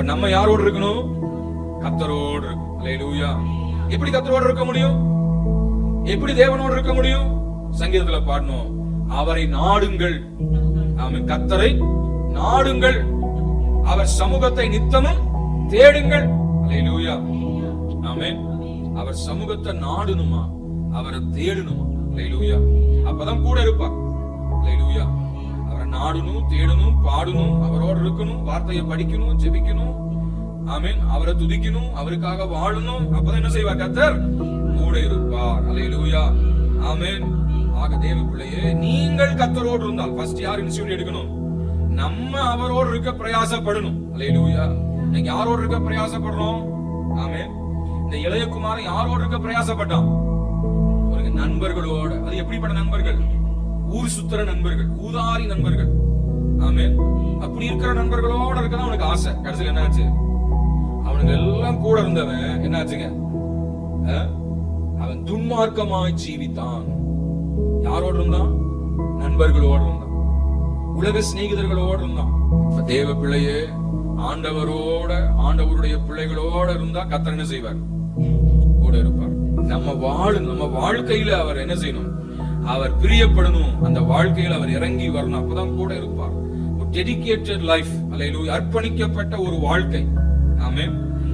நம்ம யாரோடு இருக்கணும்? கர்த்தரோடு இருக்கணும். அல்லேலூயா. எப்படி கர்த்தரோடு இருக்க முடியும்? எப்படி தேவனோடு இருக்க முடியும்? சங்கீதத்துல பாடணும், அவரை நாடுங்கள். ஆமென். கர்த்தரை நாடுங்கள், அவர் சமூகத்தை நித்தமும் தேடுங்கள். அல்லேலூயா. ஆமென். அவர் சமூகத்தை நாடணுமா, அவரை தேடணுமா? அல்லேலூயா. அப்பதான் கூட இருப்பார். அல்லேலூயா. அவரை நாடணும், தேடணும், பாடணும், அவரோடு இருக்கணும், வார்த்தையை படிக்கணும், ஜெபிக்கணும். ஆமென். அவரை துதிக்கணும், அவருக்காக வாழணும். அப்பதான் என்ன செய்வார்? கர்த்தர் கூட இருப்பார். அல்லேலூயா. ஆமென். ஆக தேவ பிள்ளையே, நீங்கள் கர்த்தரோடு இருந்தால் ஃபர்ஸ்ட் யார் இனிஷியேட்டிவ் எடுக்கணும்? நம்ம அவரோடு இருக்க பிரயாசப்படணும். அல்லேலூயா. நீங்க யாரோடு இருக்க பிரயாசப்படுறோம்? ஆமென். இந்த இளையகுமாரன் யாரோடு இருக்க பிரயாசப்பட்டான்? ஒரு நண்பர்களோட. அது எப்படிப்பட்ட நண்பர்கள்? ஊர் சுத்துற நண்பர்கள், ஊதாரி நண்பர்கள். ஆமென். அப்படி இருக்கிற நண்பர்களோட இருக்கதான் அவனுக்கு ஆசை. கடைசியில் என்ன ஆச்சு? அவனுக்கு எல்லாம் கூட இருந்தவன் என்ன ஆச்சுங்க? அவன் துன்மார்க்கமாய் ஜீவித்தான். யாரோடு இருந்தான்? நண்பர்களோடு இருந்தான், உலக சிநேகிதர்களோடு இருந்தான். தேவ பிள்ளையே, ஆண்டவரோட, ஆண்டவருடைய பிள்ளைகளோட இருந்தா கர்த்தர் என்ன செய்வார்? கூட இருப்பார். நம்ம வாழ்க்கையில அவர் என்ன செய்யணும்? அவர் பிரியப்படணும். அந்த வாழ்க்கையில் அவர் இறங்கி வரணும். அப்பதான் கூட இருப்பார். Dedicated life. அல்லேலூயா. அர்ப்பணிக்கப்பட்ட ஒரு வாழ்க்கை. ஆமென்.